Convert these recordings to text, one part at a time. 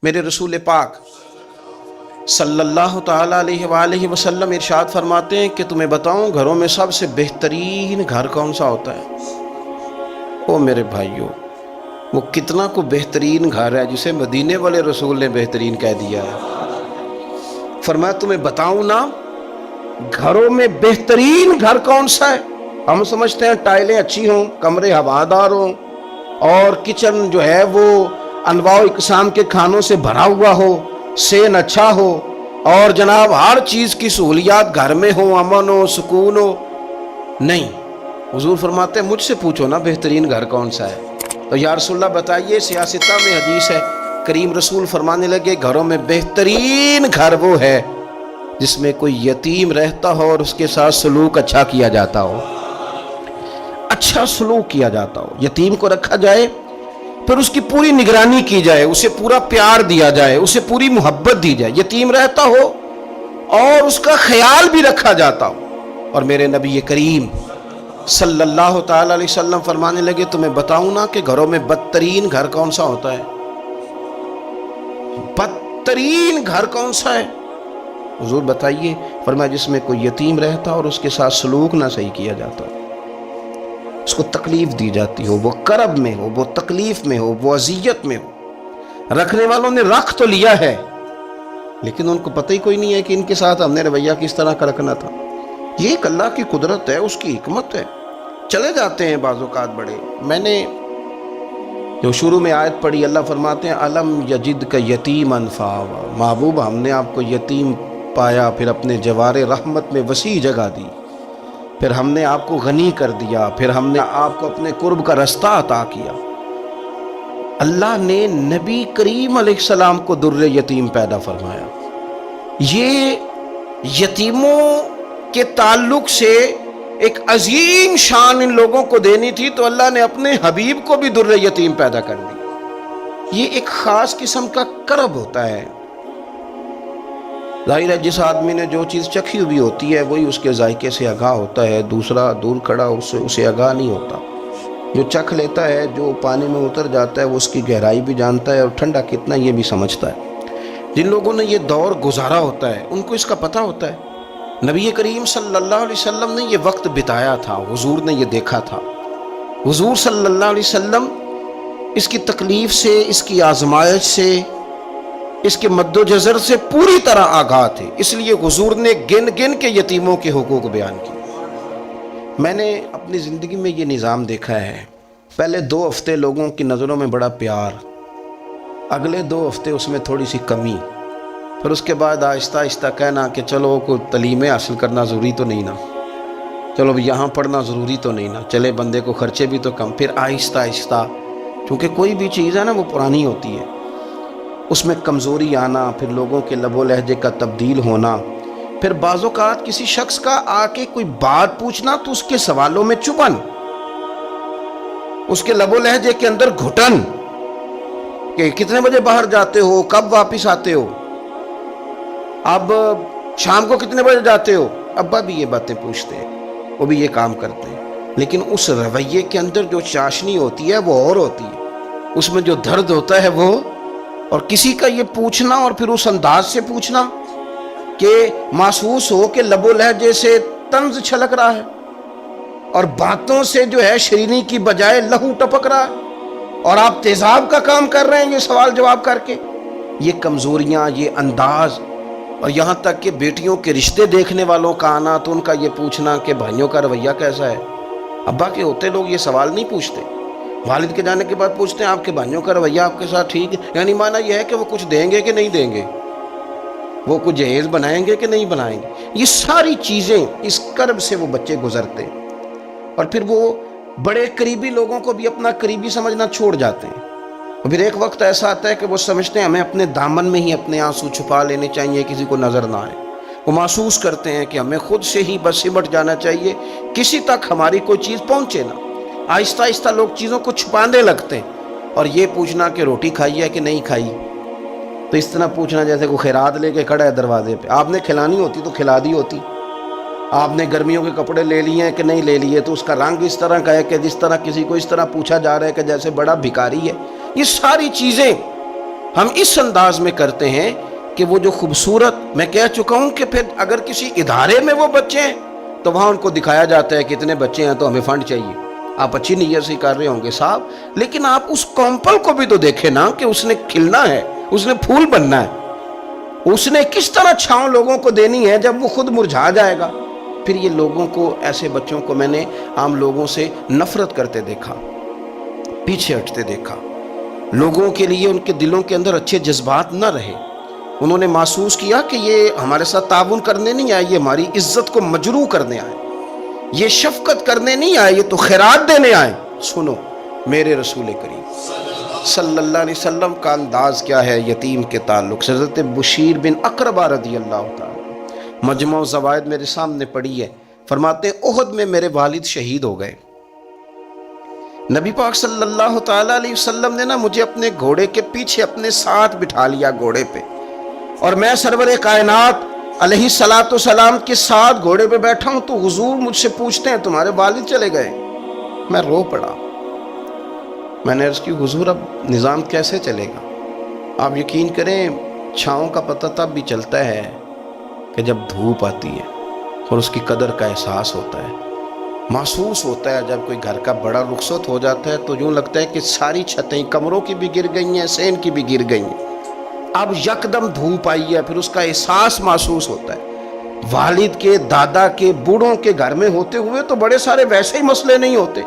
میرے رسول پاک صلی اللہ تعالیٰ علیہ وآلہ وسلم ارشاد فرماتے ہیں کہ تمہیں بتاؤں گھروں میں سب سے بہترین گھر کون سا ہوتا ہے؟ او میرے بھائیوں، وہ کتنا کو بہترین گھر ہے جسے مدینے والے رسول نے بہترین کہہ دیا ہے۔ فرمایا تمہیں بتاؤں نا گھروں میں بہترین گھر کون سا ہے؟ ہم سمجھتے ہیں ٹائلیں اچھی ہوں، کمرے ہوادار ہوں، اور کچن جو ہے وہ انواع و اقسام کے کھانوں سے بھرا ہوا ہو، سین اچھا ہو، اور جناب ہر چیز کی سہولیات گھر میں ہو، امن ہو، سکون ہو۔ نہیں، حضور فرماتے ہیں مجھ سے پوچھو نا بہترین گھر کون سا ہے؟ تو یا رسول اللہ بتائیے، سیاستہ میں حدیث ہے، کریم رسول فرمانے لگے گھروں میں بہترین گھر وہ ہے جس میں کوئی یتیم رہتا ہو اور اس کے ساتھ سلوک اچھا کیا جاتا ہو، اچھا سلوک کیا جاتا ہو، یتیم کو رکھا جائے، پھر اس کی پوری نگرانی کی جائے، اسے پورا پیار دیا جائے، اسے پوری محبت دی جائے، یتیم رہتا ہو اور اس کا خیال بھی رکھا جاتا ہو۔ اور میرے نبی کریم صلی اللہ تعالی علیہ وسلم فرمانے لگے تمہیں بتاؤں نا کہ گھروں میں بدترین گھر کون سا ہوتا ہے؟ بدترین گھر کون سا ہے؟ حضور بتائیے، فرمایا جس میں کوئی یتیم رہتا اور اس کے ساتھ سلوک نہ صحیح کیا جاتا ہو، اس کو تکلیف دی جاتی ہو، وہ کرب میں ہو، وہ تکلیف میں ہو، وہ اذیت میں ہو۔ رکھنے والوں نے رکھ تو لیا ہے لیکن ان کو پتہ ہی کوئی نہیں ہے کہ ان کے ساتھ ہم نے رویہ کس طرح کا رکھنا تھا۔ یہ ایک اللہ کی قدرت ہے، اس کی حکمت ہے۔ چلے جاتے ہیں بعض اوقات بڑے، میں نے جو شروع میں آیت پڑھی، اللہ فرماتے ہیں الم یجدک یتیما فآویٰ، محبوب ہم نے آپ کو یتیم پایا، پھر اپنے جوار رحمت میں وسیع جگہ دی، پھر ہم نے آپ کو غنی کر دیا، پھر ہم نے آپ کو اپنے قرب کا رستہ عطا کیا۔ اللہ نے نبی کریم علیہ السلام کو در یتیم پیدا فرمایا۔ یہ یتیموں کے تعلق سے ایک عظیم شان ان لوگوں کو دینی تھی، تو اللہ نے اپنے حبیب کو بھی در یتیم پیدا کر دی۔ یہ ایک خاص قسم کا کرب ہوتا ہے۔ ظاہر ہے جس آدمی نے جو چیز چکھی ہوئی ہوتی ہے وہی اس کے ذائقے سے آگاہ ہوتا ہے، دوسرا دور کھڑا اسے آگاہ نہیں ہوتا۔ جو چکھ لیتا ہے، جو پانی میں اتر جاتا ہے، وہ اس کی گہرائی بھی جانتا ہے اور ٹھنڈا کتنا یہ بھی سمجھتا ہے۔ جن لوگوں نے یہ دور گزارا ہوتا ہے ان کو اس کا پتہ ہوتا ہے۔ نبی کریم صلی اللہ علیہ وسلم نے یہ وقت بتایا تھا، حضور نے یہ دیکھا تھا۔ حضور صلی اللہ علیہ وسلم اس کی تکلیف سے، اس کی آزمائش سے، اس کے مد و جزر سے پوری طرح آگاہ تھے، اس لیے حضور نے گن گن کے یتیموں کے حقوق بیان کیے۔ میں نے اپنی زندگی میں یہ نظام دیکھا ہے، پہلے 2 ہفتے لوگوں کی نظروں میں بڑا پیار، اگلے 2 ہفتے اس میں تھوڑی سی کمی، پھر اس کے بعد آہستہ آہستہ کہنا کہ چلو کوئی تعلیمیں حاصل کرنا ضروری تو نہیں نا، چلو یہاں پڑھنا ضروری تو نہیں نا، چلے بندے کو خرچے بھی تو کم، پھر آہستہ آہستہ، کیونکہ کوئی بھی چیز ہے نا وہ پرانی ہوتی ہے، اس میں کمزوری آنا، پھر لوگوں کے لب و لہجے کا تبدیل ہونا، پھر بعض اوقات کسی شخص کا آ کے کوئی بات پوچھنا تو اس کے سوالوں میں چبھن، اس کے لب و لہجے کے اندر گھٹن، کہ کتنے بجے باہر جاتے ہو، کب واپس آتے ہو، اب شام کو کتنے بجے جاتے ہو۔ ابا بھی یہ باتیں پوچھتے ہیں، وہ بھی یہ کام کرتے ہیں، لیکن اس رویے کے اندر جو چاشنی ہوتی ہے وہ اور ہوتی ہے، اس میں جو درد ہوتا ہے وہ، اور کسی کا یہ پوچھنا اور پھر اس انداز سے پوچھنا کہ محسوس ہو کہ لب و لہجے سے طنز چھلک رہا ہے اور باتوں سے جو ہے شیرینی کی بجائے لہو ٹپک رہا ہے، اور آپ تیزاب کا کام کر رہے ہیں یہ سوال جواب کر کے۔ یہ کمزوریاں، یہ انداز، اور یہاں تک کہ بیٹیوں کے رشتے دیکھنے والوں کا آنا تو ان کا یہ پوچھنا کہ بھائیوں کا رویہ کیسا ہے۔ ابا کے ہوتے لوگ یہ سوال نہیں پوچھتے، والد کے جانے کے بعد پوچھتے ہیں آپ کے بھائیوں کا رویہ آپ کے ساتھ ٹھیک ہے، یعنی معنی یہ ہے کہ وہ کچھ دیں گے کہ نہیں دیں گے، وہ کچھ جہیز بنائیں گے کہ نہیں بنائیں گے۔ یہ ساری چیزیں اس کرب سے وہ بچے گزرتے ہیں، اور پھر وہ بڑے قریبی لوگوں کو بھی اپنا قریبی سمجھنا چھوڑ جاتے ہیں، اور پھر ایک وقت ایسا آتا ہے کہ وہ سمجھتے ہیں ہمیں اپنے دامن میں ہی اپنے آنسو چھپا لینے چاہیے، کسی کو نظر نہ آئے۔ وہ محسوس کرتے ہیں کہ ہمیں خود سے ہی بس سمٹ جانا چاہیے، کسی تک ہماری کوئی چیز پہنچے نہ۔ آہستہ آہستہ لوگ چیزوں کو چھپانے لگتے ہیں، اور یہ پوچھنا کہ روٹی کھائی ہے کہ نہیں کھائی، تو اس طرح پوچھنا جیسے کوئی خیرات لے کے کھڑا ہے دروازے پہ، آپ نے کھلانی ہوتی تو کھلا دی ہوتی، آپ نے گرمیوں کے کپڑے لے لیے ہیں کہ نہیں لے لیے، تو اس کا رنگ اس طرح کا ہے کہ جس طرح کسی کو اس طرح پوچھا جا رہا ہے کہ جیسے بڑا بھکاری ہے۔ یہ ساری چیزیں ہم اس انداز میں کرتے ہیں کہ وہ جو خوبصورت، میں کہہ چکا ہوں کہ پھر اگر کسی ادارے میں وہ بچے ہیں تو وہاں ان کو دکھایا جاتا ہے کہ اتنے بچے ہیں تو ہمیں فنڈ چاہیے. آپ اچھی نیت سے کر رہے ہوں گے صاحب، لیکن آپ اس کومپل کو بھی تو دیکھیں نا کہ اس نے کھلنا ہے، اس نے پھول بننا ہے، اس نے کس طرح چھاؤں لوگوں کو دینی ہے جب وہ خود مرجھا جائے گا. پھر یہ لوگوں کو، ایسے بچوں کو میں نے عام لوگوں سے نفرت کرتے دیکھا، پیچھے ہٹتے دیکھا. لوگوں کے لیے ان کے دلوں کے اندر اچھے جذبات نہ رہے. انہوں نے محسوس کیا کہ یہ ہمارے ساتھ تعاون کرنے نہیں آئے، یہ ہماری عزت کو مجروح کرنے آئے، یہ شفقت کرنے نہیں آئے، یہ تو خیرات دینے آئے. سنو میرے رسول کریم صلی اللہ علیہ وسلم کا انداز کیا ہے یتیم کے تعلق سے. حضرت بشیر بن اقربہ رضی اللہ تعالی مجموع زوائد میرے سامنے پڑھی ہے. فرماتے ہیں احد میں میرے والد شہید ہو گئے. نبی پاک صلی اللہ تعالی علیہ وسلم نے مجھے اپنے گھوڑے کے پیچھے اپنے ساتھ بٹھا لیا گھوڑے پہ، اور میں سرور کائنات علیہ الصلوۃ والسلام کے ساتھ گھوڑے پہ بیٹھا ہوں تو حضور مجھ سے پوچھتے ہیں تمہارے والد چلے گئے. میں رو پڑا. میں نے عرض کی حضور اب نظام کیسے چلے گا؟ آپ یقین کریں چھاؤں کا پتہ تب بھی چلتا ہے کہ جب دھوپ آتی ہے اور اس کی قدر کا احساس ہوتا ہے، محسوس ہوتا ہے. جب کوئی گھر کا بڑا رخصت ہو جاتا ہے تو یوں لگتا ہے کہ ساری چھتیں کمروں کی بھی گر گئی ہیں، سین کی بھی گر گئی ہیں. اب یکدم دھوپ آئی ہے، پھر اس کا احساس محسوس ہوتا ہے. والد کے، دادا کے، بوڑھوں کے گھر میں ہوتے ہوئے تو بڑے سارے ویسے ہی مسئلے نہیں ہوتے،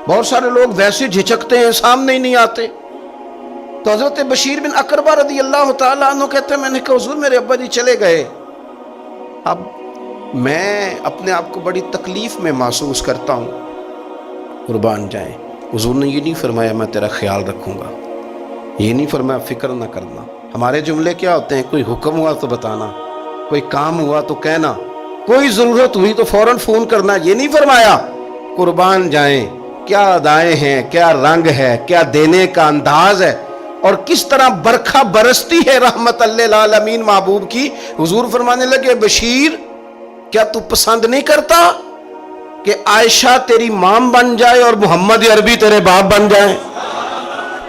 بہت سارے لوگ ویسے جھجکتے ہیں، سامنے ہی نہیں آتے. تو حضرت بشیر بن اقربہ رضی اللہ تعالیٰ عنہ کہتے ہیں میں نے کہا حضور میرے ابا جی چلے گئے. اب میں اپنے آپ کو بڑی تکلیف میں محسوس کرتا ہوں. قربان جائیں، حضور نے یہ نہیں فرمایا میں تیرا خیال رکھوں گا، یہ نہیں فرمایا فکر نہ کرنا. ہمارے جملے کیا ہوتے ہیں؟ کوئی حکم ہوا تو بتانا، کوئی کام ہوا تو کہنا، کوئی ضرورت ہوئی تو فوراً فون کرنا. یہ نہیں فرمایا. قربان جائیں کیا ادائیں ہیں، کیا رنگ ہے، کیا دینے کا انداز ہے، اور کس طرح برکھا برستی ہے رحمت للعالمین محبوب کی. حضور فرمانے لگے بشیر کیا تو پسند نہیں کرتا کہ عائشہ تیری ماں بن جائے اور محمد عربی تیرے باپ بن جائیں؟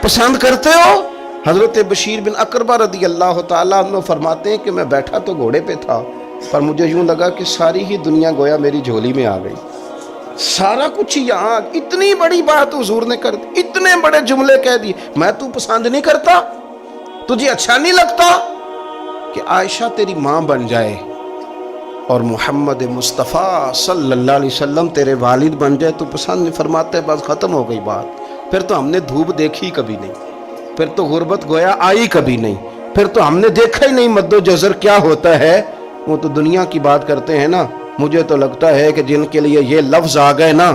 پسند کرتے ہو؟ حضرت بشیر بن اقربہ رضی اللہ تعالیٰ عنہ فرماتے ہیں کہ میں بیٹھا تو گھوڑے پہ تھا، پر مجھے یوں لگا کہ ساری ہی دنیا گویا میری جھولی میں آ گئی. سارا کچھ یہاں، اتنی بڑی بات حضور نے کر دی، اتنے بڑے جملے کہہ دیے. میں تو پسند نہیں کرتا؟ تجھے اچھا نہیں لگتا کہ عائشہ تیری ماں بن جائے اور محمد مصطفیٰ صلی اللہ علیہ وسلم تیرے والد بن جائے؟ تو پسند نہیں. فرماتے ہیں بس ختم ہو گئی بات. پھر تو ہم نے دھوپ دیکھی کبھی نہیں، پھر تو غربت گویا آئی کبھی نہیں، پھر تو ہم نے دیکھا ہی نہیں مد و جزر کیا ہوتا ہے. وہ تو دنیا کی بات کرتے ہیں نا. مجھے تو لگتا ہے کہ جن کے لیے یہ لفظ آ گئے نا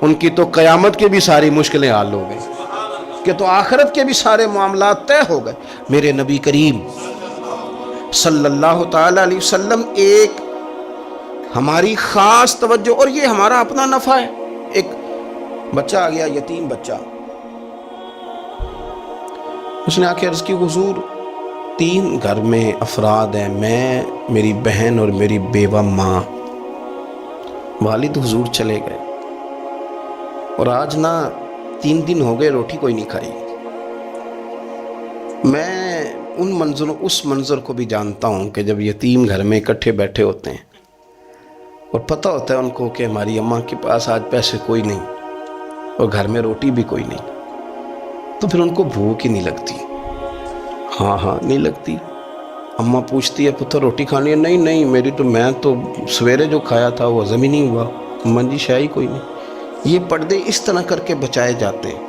ان کی تو قیامت کی بھی ساری مشکلیں حل ہو گئی، کہ تو آخرت کے بھی سارے معاملات طے ہو گئے. میرے نبی کریم صلی اللہ تعالی علیہ وسلم ایک ہماری خاص توجہ، اور یہ ہمارا اپنا نفع ہے. ایک بچہ آ گیا، یتیم بچہ، اس نے آ کے عرض کی حضور 3 گھر میں افراد ہیں، میں، میری بہن اور میری بیوہ ماں. والد حضور چلے گئے اور آج 3 دن ہو گئے روٹی کوئی نہیں کھائی. میں اس منظر کو بھی جانتا ہوں کہ جب یتیم گھر میں اکٹھے بیٹھے ہوتے ہیں اور پتہ ہوتا ہے ان کو کہ ہماری اماں کے پاس آج پیسے کوئی نہیں اور گھر میں روٹی بھی کوئی نہیں، تو پھر ان کو بھوک ہی نہیں لگتی. ہاں نہیں لگتی. اماں پوچھتی ہے پتر روٹی کھانی ہے؟ نہیں میں تو سویرے جو کھایا تھا وہ ہضم ہی نہیں ہوا. اماں جی شاہی کوئی نہیں. یہ پردے اس طرح کر کے بچائے جاتے ہیں.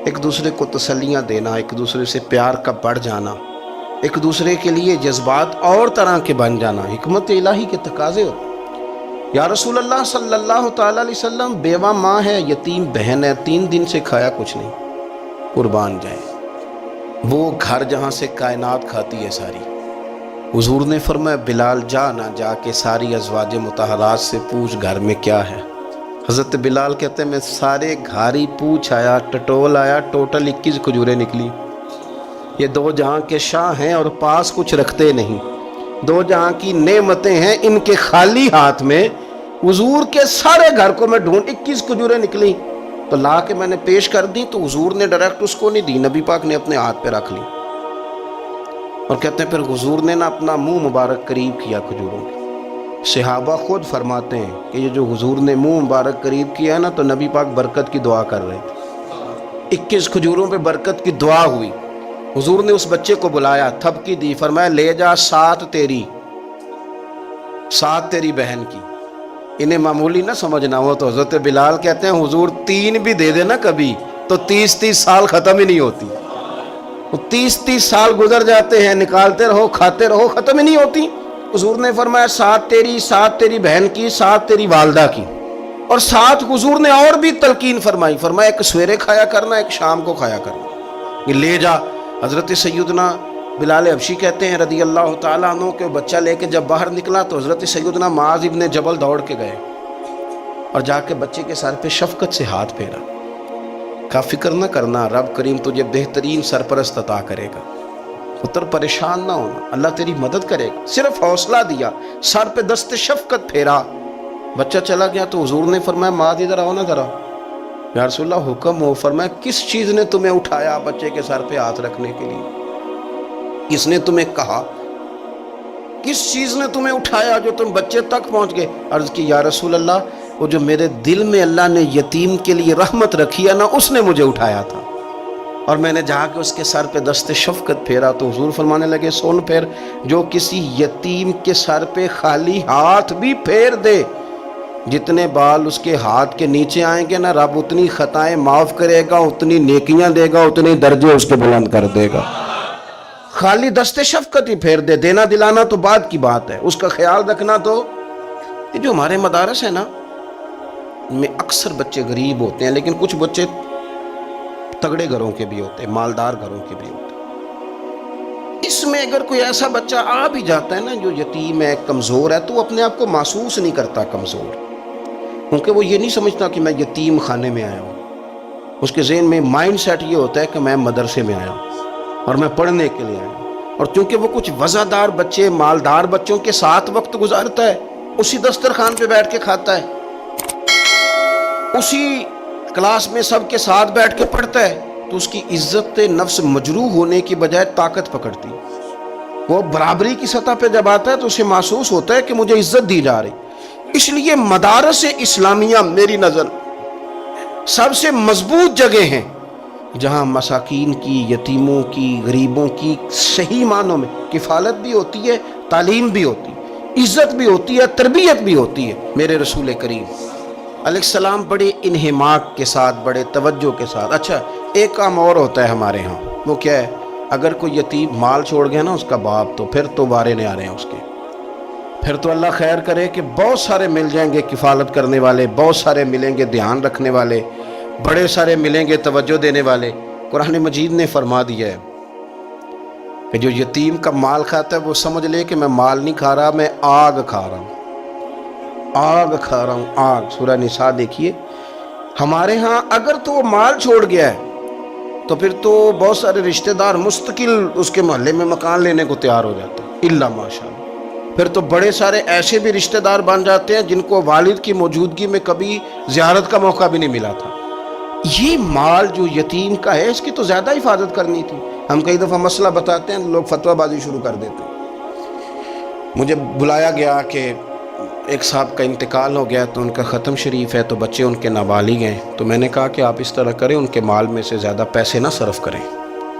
ایک دوسرے کو تسلیاں دینا، ایک دوسرے سے پیار کا بڑھ جانا، ایک دوسرے کے لیے جذبات اور طرح کے بن جانا حکمت الہی کے تقاضے ہوتے. یا رسول اللہ صلی اللہ تعالی علیہ وسلم بیوہ ماں ہے، یتیم بہن ہے، 3 دن سے کھایا کچھ نہیں. قربان جائے وہ گھر جہاں سے کائنات کھاتی ہے ساری. حضور نے فرمایا بلال جا کے ساری ازواج مطہرات سے پوچھ گھر میں کیا ہے. حضرت بلال کہتے ہیں میں سارے گھر ہی پوچھ آیا، ٹٹول آیا، ٹوٹل 21 کھجوریں نکلی. یہ 2 جہاں کے شاہ ہیں اور پاس کچھ رکھتے نہیں، 2 جہاں کی نعمتیں ہیں، ان کے خالی ہاتھ میں حضور کے سارے گھر کو میں ڈھونڈ 21 کھجوریں نکلی تو لا کے میں نے پیش کر دی. تو حضور نے ڈائریکٹ اس کو نہیں دی، نبی پاک نے اپنے ہاتھ پہ رکھ لی. اور کہتے ہیں پھر حضور نے نا اپنا منہ مبارک قریب کیا کھجوروں کے. صحابہ خود فرماتے ہیں کہ یہ جو حضور نے منہ مبارک قریب کیا نا تو نبی پاک برکت کی دعا کر رہے تھے. 21 کھجوروں پہ برکت کی دعا ہوئی. حضور نے اس بچے کو بلایا, تھپکی دی, فرمایا لے جا 7 تیری 7 تیری بہن کی. انہیں معمولی نہ سمجھنا ہو تو حضرت بلال کہتے ہیں حضور 3 بھی دے دینا کبھی تو 30 سال ختم ہی نہیں ہوتی. 30 سال گزر جاتے ہیں, نکالتے رہو کھاتے رہو, ختم ہی نہیں ہوتی. حضور نے فرمایا 7 تیری, 7 تیری بہن کی, 7 تیری والدہ کی. اور 7 حضور نے اور بھی تلقین فرمائی, فرمایا ایک سویرے کھایا کرنا, ایک شام کو کھایا کرنا. یہ لے جا. حضرت سیدنا بلال حبشی کہتے ہیں رضی اللہ تعالیٰ عنہ کہ بچہ لے کے جب باہر نکلا تو حضرت سیدنا معاذ ابن جبل دوڑ کے گئے اور جا کے بچے کے سر پہ شفقت سے ہاتھ پھیرا. کا فکر نہ کرنا, رب کریم تجھے بہترین سرپرست عطا کرے گا, پتر پریشان نہ ہونا, اللہ تیری مدد کرے گا. صرف حوصلہ دیا, سر پہ دست شفقت پھیرا, بچہ چلا گیا. تو حضور نے فرمایا معاذ ادھر آؤ نا ذرا. یا رسول اللہ حکم ہو. فرمایا کس چیز نے تمہیں اٹھایا بچے کے سر پہ ہاتھ رکھنے کے لیے؟ کس نے تمہیں کہا؟ کس چیز نے تمہیں اٹھایا جو تم بچے تک پہنچ گئے؟ عرض کی یا رسول اللہ وہ جو میرے دل میں اللہ نے یتیم کے لیے رحمت رکھی ہے نا, اس نے مجھے اٹھایا تھا, اور میں نے جا کے اس کے سر پہ دست شفقت پھیرا. تو حضور فرمانے لگے سن پھر, جو کسی یتیم کے سر پہ خالی ہاتھ بھی پھیر دے, جتنے بال اس کے ہاتھ کے نیچے آئیں گے نا, رب اتنی خطائیں معاف کرے گا, اتنی نیکیاں دے گا, اتنے درجے اس کے بلند کر دے گا. خالی دست شفقت ہی پھیر دے. دینا دلانا تو بعد کی بات ہے, اس کا خیال رکھنا. تو یہ جو ہمارے مدارس ہیں نا, ان میں اکثر بچے غریب ہوتے ہیں, لیکن کچھ بچے تگڑے گھروں کے بھی ہوتے ہیں, مالدار گھروں کے بھی ہوتے ہیں. اس میں اگر کوئی ایسا بچہ آ بھی جاتا ہے نا جو یتیم ہے, کمزور ہے, تو وہ اپنے آپ کو محسوس نہیں کرتا کمزور, کیونکہ وہ یہ نہیں سمجھتا کہ میں یتیم خانے میں آیا ہوں. اس کے ذہن میں مائنڈ سیٹ یہ ہوتا ہے کہ میں مدرسے میں آیا ہوں اور میں پڑھنے کے لیے آیا ہوں. اور چونکہ وہ کچھ وزادار بچے, مالدار بچوں کے ساتھ وقت گزارتا ہے, اسی دسترخوان پہ بیٹھ کے کھاتا ہے, اسی کلاس میں سب کے ساتھ بیٹھ کے پڑھتا ہے, تو اس کی عزت نفس مجروح ہونے کی بجائے طاقت پکڑتی. وہ برابری کی سطح پہ جب آتا ہے تو اسے محسوس ہوتا ہے کہ مجھے عزت دی جا رہی. اس لیے مدارس اسلامیہ میری نظر سب سے مضبوط جگہ ہیں جہاں مساکین کی, یتیموں کی, غریبوں کی صحیح معنوں میں کفالت بھی ہوتی ہے, تعلیم بھی ہوتی ہے, عزت بھی ہوتی ہے, تربیت بھی ہوتی ہے. میرے رسول کریم علیہ السلام بڑے انہماک کے ساتھ, بڑے توجہ کے ساتھ. اچھا ایک کام اور ہوتا ہے ہمارے ہاں, وہ کیا ہے؟ اگر کوئی یتیم مال چھوڑ گیا نا اس کا باپ, تو پھر تو بارے نہیں آ رہے ہیں اس کے. پھر تو اللہ خیر کرے کہ بہت سارے مل جائیں گے کفالت کرنے والے, بہت سارے ملیں گے دھیان رکھنے والے, بڑے سارے ملیں گے توجہ دینے والے. قرآن مجید نے فرما دیا ہے کہ جو یتیم کا مال کھاتا ہے وہ سمجھ لے کہ میں مال نہیں کھا رہا, میں آگ کھا رہا ہوں, آگ کھا رہا ہوں, آگ. سورہ نساء دیکھیے. ہمارے ہاں اگر تو وہ مال چھوڑ گیا ہے تو پھر تو بہت سارے رشتہ دار مستقل اس کے محلے میں مکان لینے کو تیار ہو جاتے ہیں, الا ماشاءاللہ. پھر تو بڑے سارے ایسے بھی رشتہ دار بن جاتے ہیں جن کو والد کی موجودگی میں کبھی زیارت کا موقع بھی نہیں ملا تھا. یہ مال جو یتیم کا ہے اس کی تو زیادہ حفاظت کرنی تھی. ہم کئی دفعہ مسئلہ بتاتے ہیں, لوگ فتویٰ بازی شروع کر دیتے ہیں. مجھے بلایا گیا کہ ایک صاحب کا انتقال ہو گیا, تو ان کا ختم شریف ہے, تو بچے ان کے نابالغ ہیں. تو میں نے کہا کہ آپ اس طرح کریں, ان کے مال میں سے زیادہ پیسے نہ صرف کریں.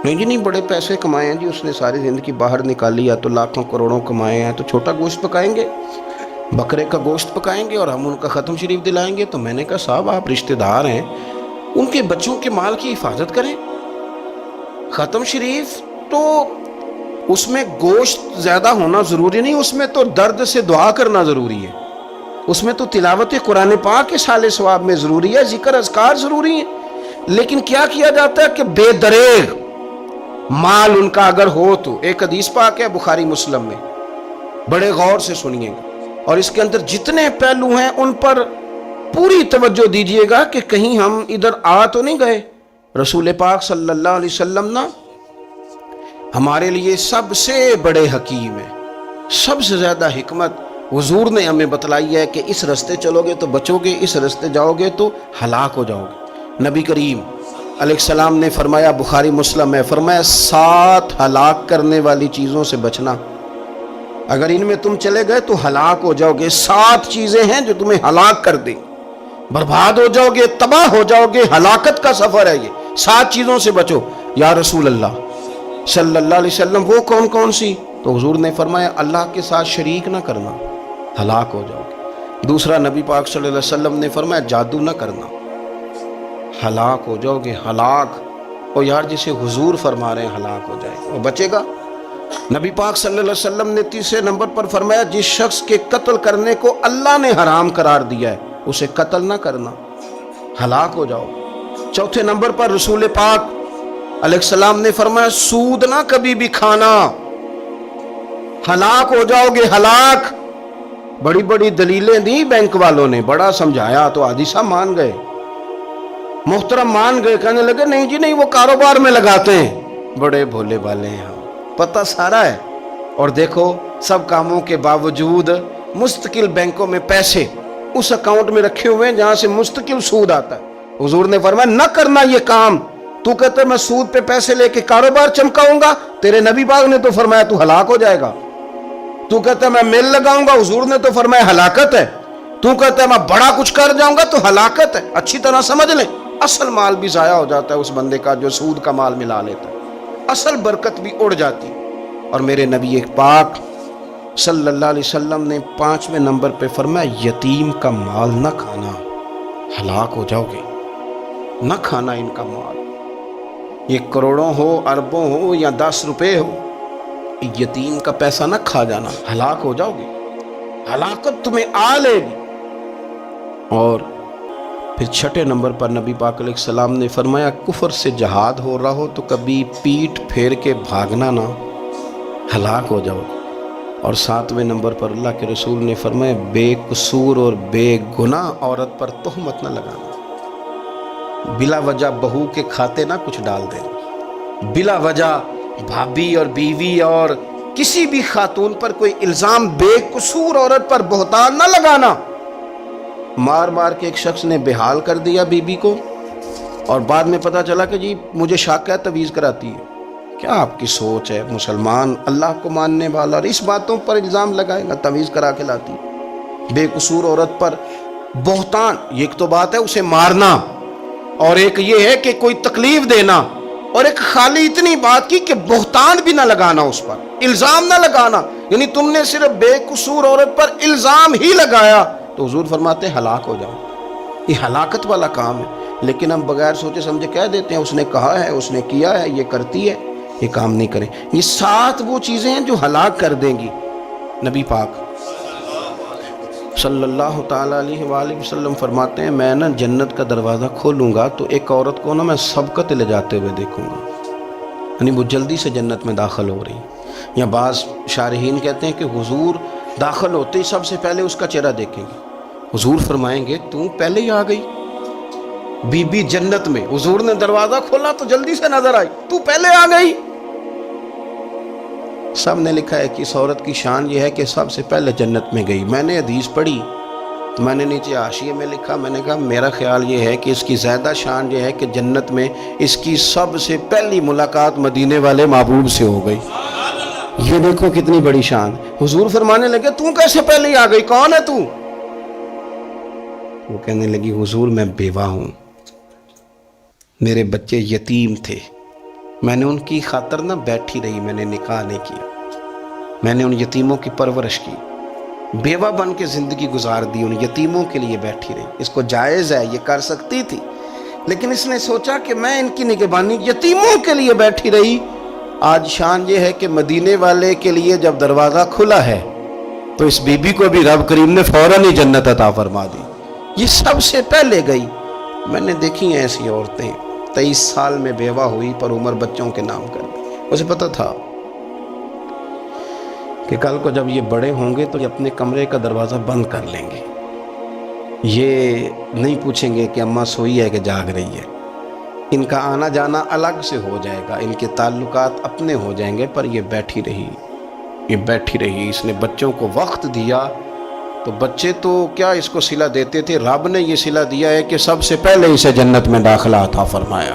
نہیں جی نہیں, بڑے پیسے کمائے ہیں جی, اس نے ساری زندگی باہر نکالی, یا تو لاکھوں کروڑوں کمائے ہیں, تو چھوٹا گوشت پکائیں گے, بکرے کا گوشت پکائیں گے اور ہم ان کا ختم شریف دلائیں گے. تو میں نے کہا صاحب آپ رشتہ دار ہیں, ان کے بچوں کے مال کی حفاظت کریں. ختم شریف تو اس میں گوشت زیادہ ہونا ضروری نہیں, اس میں تو درد سے دعا کرنا ضروری ہے, اس میں تو تلاوت قرآن پاک کے سال ثواب میں ضروری ہے, ذکر اذکار ضروری ہے. لیکن کیا کیا جاتا ہے کہ بے دریغ مال ان کا اگر ہو تو, ایک حدیث پاک ہے بخاری مسلم میں, بڑے غور سے سنیے گا, اور اس کے اندر جتنے پہلو ہیں ان پر پوری توجہ دیجئے گا کہ کہیں ہم ادھر آ تو نہیں گئے. رسول پاک صلی اللہ علیہ وسلم نا ہمارے لیے سب سے بڑے حکیم ہیں, سب سے زیادہ حکمت حضور نے ہمیں بتلائی ہے کہ اس رستے چلو گے تو بچو گے, اس رستے جاؤ گے تو ہلاک ہو جاؤ گے. نبی کریم علیہ السلام نے فرمایا، بخاری مسلم ہے، فرمایا 7 ہلاک کرنے والی چیزوں سے بچنا، اگر ان میں تم چلے گئے تو ہلاک ہو جاؤ گے۔ 7 چیزیں ہیں جو تمہیں ہلاک کر دیں، برباد ہو جاؤ گے، تباہ ہو جاؤ گے، ہلاکت کا سفر ہے یہ، 7 چیزوں سے بچو۔ یا رسول اللہ صلی اللہ علیہ وسلم وہ کون کون سی؟ تو حضور نے فرمایا اللہ کے ساتھ شریک نہ کرنا، ہلاک ہو جاؤ گے۔ دوسرا نبی پاک صلی اللہ علیہ وسلم نے فرمایا جادو نہ کرنا، ہلاک ہو جاؤ گے، ہلاک۔ اور یار جسے حضور فرما رہے ہیں ہلاک ہو جائے وہ بچے گا؟ نبی پاک صلی اللہ علیہ وسلم نے تیسرے نمبر پر فرمایا جس شخص کے قتل کرنے کو اللہ نے حرام قرار دیا ہے اسے قتل نہ کرنا، ہلاک ہو جاؤ۔ چوتھے نمبر پر رسول پاک علیہ السلام نے فرمایا سود نہ کبھی بھی کھانا، ہلاک ہو جاؤ گے، ہلاک۔ بڑی بڑی دلیلیں دی بینک والوں نے، بڑا سمجھایا تو حاجی صاحب مان گئے، محترم مان گئے، کہنے لگے نہیں جی نہیں وہ کاروبار میں لگاتے ہیں، بڑے بھولے والے ہیں ہم، پتہ سارا ہے۔ اور دیکھو سب کاموں کے باوجود مستقل بینکوں میں پیسے اس اکاؤنٹ میں رکھے ہوئے ہیں جہاں سے مستقل سود آتا ہے۔ حضور نے فرمایا نہ کرنا یہ کام۔ تو کہتا ہے میں سود پہ پیسے لے کے کاروبار چمکاؤں گا، تیرے نبی پاک نے تو فرمایا تو ہلاک ہو جائے گا۔ تو کہتا ہے میں میل لگاؤں گا، حضور نے تو فرمایا ہلاکت ہے۔ تو کہتا ہے میں بڑا کچھ کر جاؤں گا تو ہلاکت ہے۔ اچھی طرح سمجھ لیں، اصل مال بھی ضائع ہو جاتا ہے اس بندے کا جو سود کا مال ملا لیتا ہے، اصل برکت بھی اڑ جاتی۔ اور میرے نبی پاک صلی اللہ علیہ وسلم نے 5ویں نمبر پہ فرمایا یتیم کا مال نہ کھانا، ہلاک ہو جاؤ گے، نہ کھانا ان کا مال، یہ کروڑوں ہو، اربوں ہو یا 10 روپے ہو، یتیم کا پیسہ نہ کھا جانا، ہلاک ہو جاؤ گے، ہلاکت تمہیں آ لے گی۔ اور پھر 6 نمبر پر نبی پاک علیہ السلام نے فرمایا کفر سے جہاد ہو رہا ہو تو کبھی پیٹ پھیر کے بھاگنا نہ، ہلاک ہو جاؤ۔ اور 7ویں نمبر پر اللہ کے رسول نے فرمایا بے قصور اور بے گناہ عورت پر تہمت نہ لگانا، بلا وجہ بہو کے کھاتے نہ کچھ ڈال دینا، بلا وجہ بھابھی اور بیوی اور کسی بھی خاتون پر کوئی الزام بے قصور عورت پر بہتان نہ لگانا۔ مار مار کے ایک شخص نے بحال کر دیا بیوی کو اور بعد میں پتا چلا کہ جی مجھے شک ہے تویز کراتی ہے۔ کیا آپ کی سوچ ہے؟ مسلمان اللہ کو ماننے والا اور اس باتوں پر الزام لگائے گا تویز کرا کے لاتی بے قصور عورت پر بہتان؟ ایک تو بات ہے اسے مارنا اور ایک یہ ہے کہ کوئی تکلیف دینا، اور ایک خالی اتنی بات کی کہ بہتان بھی نہ لگانا، اس پر الزام نہ لگانا، یعنی تم نے صرف بے قصور عورت پر الزام ہی لگایا تو حضور فرماتے ہیں ہلاک ہو جاؤ۔ یہ ہلاکت والا کام ہے، لیکن ہم بغیر سوچے سمجھے کہہ دیتے ہیں اس نے کہا ہے، اس نے کیا ہے، یہ کرتی ہے، یہ کام نہیں کریں۔ یہ 7 وہ چیزیں ہیں جو ہلاک کر دیں گی۔ نبی پاک صلی اللہ تعالیٰ علیہ وآلہ وسلم فرماتے ہیں میں نا جنت کا دروازہ کھولوں گا تو ایک عورت کو نا میں سبقت لے جاتے ہوئے دیکھوں گا، یعنی وہ جلدی سے جنت میں داخل ہو رہی۔ یا بعض شارحین کہتے ہیں کہ حضور داخل ہوتے ہی سب سے پہلے اس کا چہرہ دیکھیں گے، حضور فرمائیں گے تو پہلے ہی آ گئی بی بی جنت میں، حضور نے دروازہ کھولا تو جلدی سے نظر آئی، تو پہلے آ گئی۔ سب نے لکھا ہے کہ اس عورت کی شان یہ ہے کہ سب سے پہلے جنت میں گئی۔ میں نے حدیث پڑھی تو میں نے نیچے حاشیے میں لکھا، میں نے کہا میرا خیال یہ ہے کہ اس کی زیادہ شان یہ ہے کہ جنت میں اس کی سب سے پہلی ملاقات مدینے والے محبوب سے ہو گئی۔ یہ دیکھو کتنی بڑی شان۔ حضور فرمانے لگے تو کیسے پہلے ہی آ گئی، کون ہے تو؟ وہ کہنے لگی حضور میں بیوہ ہوں، میرے بچے یتیم تھے، میں نے ان کی خاطر نہ بیٹھی رہی، میں نے نکاح نہیں کیا، میں نے ان یتیموں کی پرورش کی، بیوہ بن کے زندگی گزار دی، ان یتیموں کے لیے بیٹھی رہی۔ اس کو جائز ہے، یہ کر سکتی تھی، لیکن اس نے سوچا کہ میں ان کی نگہبانی یتیموں کے لیے بیٹھی رہی۔ آج شان یہ ہے کہ مدینے والے کے لیے جب دروازہ کھلا ہے تو اس بی بی کو بھی رب کریم نے فوراً ہی جنت عطا فرما دی، یہ سب سے پہلے گئی۔ میں نے دیکھی ہیں ایسی عورتیں 23 سال میں بیوہ ہوئی پر عمر بچوں کے نام کر دی، اسے پتہ تھا کہ کل کو جب یہ بڑے ہوں گے تو یہ اپنے کمرے کا دروازہ بند کر لیں گے، یہ نہیں پوچھیں گے کہ اماں سوئی ہے کہ جاگ رہی ہے، ان کا آنا جانا الگ سے ہو جائے گا، ان کے تعلقات اپنے ہو جائیں گے، پر یہ بیٹھی رہی، یہ بیٹھی رہی۔ اس نے بچوں کو وقت دیا تو بچے تو کیا اس کو صلہ دیتے تھے، رب نے یہ صلہ دیا ہے کہ سب سے پہلے اسے جنت میں داخلہ عطا فرمایا۔